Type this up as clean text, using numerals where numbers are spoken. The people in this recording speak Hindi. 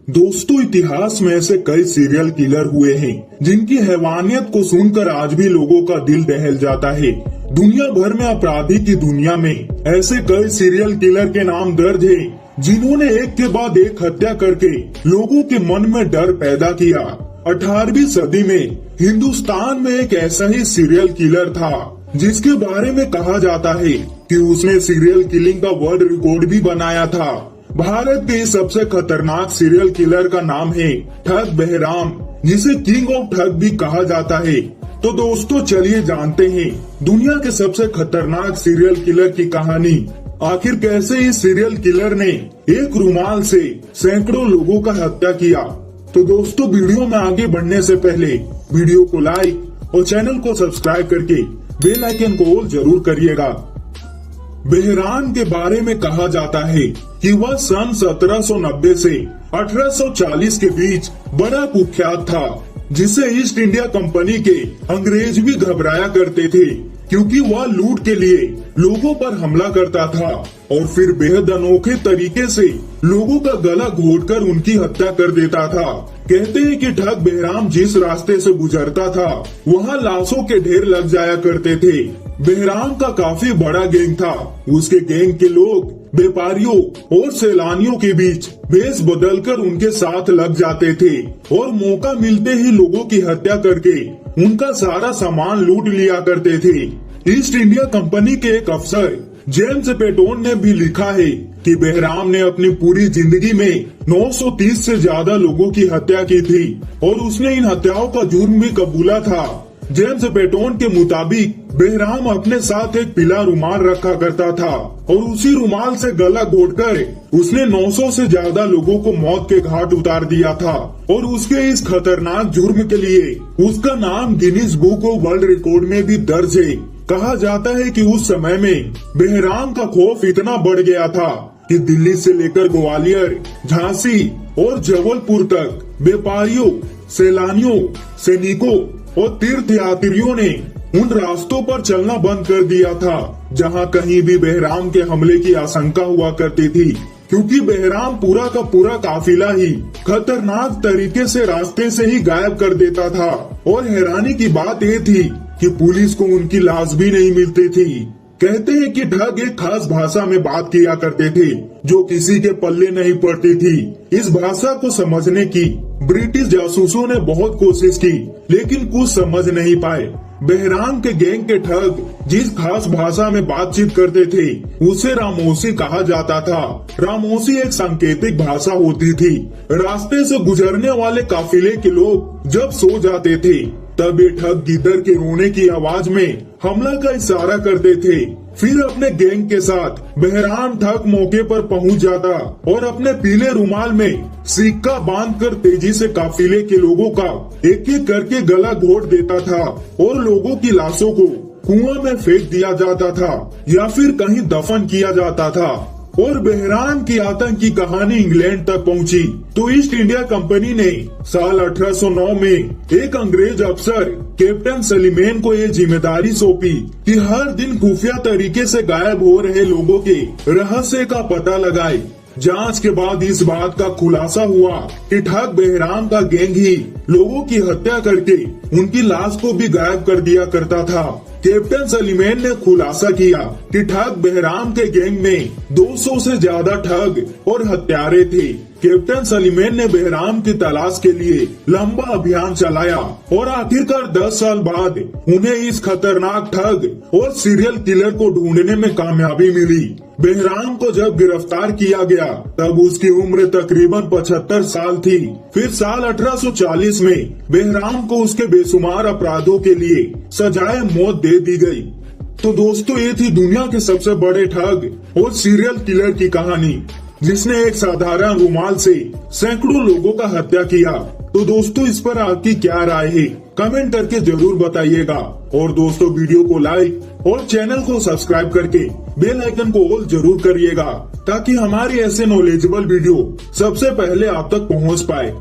दोस्तों, इतिहास में ऐसे कई सीरियल किलर हुए हैं जिनकी हैवानियत को सुनकर आज भी लोगों का दिल दहल जाता है। दुनिया भर में अपराधी की दुनिया में ऐसे कई सीरियल किलर के नाम दर्ज हैं जिन्होंने एक के बाद एक हत्या करके लोगों के मन में डर पैदा किया। 18वीं सदी में हिंदुस्तान में एक ऐसा ही सीरियल किलर था जिसके बारे में कहा जाता है कि उसने सीरियल किलिंग का वर्ल्ड रिकॉर्ड भी बनाया था। भारत के सबसे खतरनाक सीरियल किलर का नाम है ठग बहराम, जिसे किंग ऑफ ठग भी कहा जाता है। तो दोस्तों, चलिए जानते हैं दुनिया के सबसे खतरनाक सीरियल किलर की कहानी। आखिर कैसे इस सीरियल किलर ने एक रुमाल से सैकड़ों लोगों का हत्या किया। तो दोस्तों, वीडियो में आगे बढ़ने से पहले वीडियो को लाइक और चैनल को सब्सक्राइब करके बेल आइकन को ऑल जरूर करिएगा। बहराम के बारे में कहा जाता है कि वह सन 1790 से 1840 के बीच बड़ा कुख्यात था, जिसे ईस्ट इंडिया कंपनी के अंग्रेज भी घबराया करते थे, क्योंकि वह लूट के लिए लोगों पर हमला करता था और फिर बेहद अनोखे तरीके से लोगों का गला घोटकर उनकी हत्या कर देता था। कहते हैं कि ठग बहराम जिस रास्ते से गुजरता था वहाँ लाशों के ढेर लग जाया करते थे। बहराम का काफी बड़ा गैंग था। उसके गैंग के लोग व्यापारियों और सैलानियों के बीच भेष बदलकर उनके साथ लग जाते थे और मौका मिलते ही लोगों की हत्या करके उनका सारा सामान लूट लिया करते थे। ईस्ट इंडिया कंपनी के एक अफसर जेम्स पेटोन ने भी लिखा है कि बहराम ने अपनी पूरी जिंदगी में 930 से ज्यादा लोगों की हत्या की थी और उसने इन हत्याओं का जुर्म भी कबूला था। जेम्स पेटोन के मुताबिक बहराम अपने साथ एक पीला रुमाल रखा करता था और उसी रुमाल से गला घोटकर उसने 900 से ज्यादा लोगों को मौत के घाट उतार दिया था और उसके इस खतरनाक जुर्म के लिए उसका नाम Guinness book of world record में भी दर्ज है। कहा जाता है कि उस समय में बहराम का खौफ इतना बढ़ गया था कि दिल्ली से लेकर ग्वालियर, झांसी और जबलपुर तक व्यापारियों, सैलानियों, सैनिकों और तीर्थ यात्रियों ने उन रास्तों पर चलना बंद कर दिया था जहां कहीं भी बहराम के हमले की आशंका हुआ करती थी, क्योंकि बहराम पूरा का पूरा काफिला ही खतरनाक तरीके से रास्ते से ही गायब कर देता था। और हैरानी की बात ये थी कि पुलिस को उनकी लाश भी नहीं मिलती थी। कहते हैं कि ठग एक खास भाषा में बात किया करते थे जो किसी के पल्ले नहीं पड़ती थी। इस भाषा को समझने की ब्रिटिश जासूसों ने बहुत कोशिश की, लेकिन कुछ समझ नहीं पाए। बहराम के गैंग के ठग जिस खास भाषा में बातचीत करते थे उसे रामोसी कहा जाता था। रामोसी एक सांकेतिक भाषा होती थी। रास्ते से गुजरने वाले काफिले के लोग जब सो जाते थे तब ये ठग गिद्दर के रोने की आवाज में हमला का इशारा करते थे। फिर अपने गैंग के साथ बहराम ठग मौके पर पहुंच जाता और अपने पीले रुमाल में सिक्का बांधकर तेजी से काफिले के लोगों का एक एक करके गला घोट देता था और लोगों की लाशों को कुआं में फेंक दिया जाता था या फिर कहीं दफन किया जाता था। और बहराम की आतंक की कहानी इंग्लैंड तक पहुंची तो ईस्ट इंडिया कंपनी ने साल 1809 में एक अंग्रेज अफसर कैप्टन सलीमेन को ये जिम्मेदारी सौंपी कि हर दिन खुफिया तरीके से गायब हो रहे लोगों के रहस्य का पता लगाए। जांच के बाद इस बात का खुलासा हुआ कि ठग बहराम का गैंग ही लोगों की हत्या करके उनकी लाश को भी गायब कर दिया करता था। कैप्टन सलीमेन ने खुलासा किया कि ठग बहराम के गैंग में 200 से ज्यादा ठग और हत्यारे थे। कैप्टन सलीमेन ने बहराम की तलाश के लिए लंबा अभियान चलाया और आखिरकार 10 साल बाद उन्हें इस खतरनाक ठग और सीरियल किलर को ढूंढने में कामयाबी मिली। बहराम को जब गिरफ्तार किया गया तब उसकी उम्र तकरीबन 75 साल थी। फिर साल 1840 में बहराम को उसके बेशुमार अपराधों के लिए सजाए मौत दे दी गई। तो दोस्तों, ये थी दुनिया के सबसे बड़े ठग और सीरियल किलर की कहानी, जिसने एक साधारण रुमाल से सैकड़ों लोगों का हत्या किया। तो दोस्तों, इस पर आपकी क्या राय है, कमेंट करके जरूर बताइएगा। और दोस्तों, वीडियो को लाइक और चैनल को सब्सक्राइब करके बेल आइकन को ऑल जरूर करिएगा ताकि हमारी ऐसे नॉलेजेबल वीडियो सबसे पहले आप तक पहुंच पाए।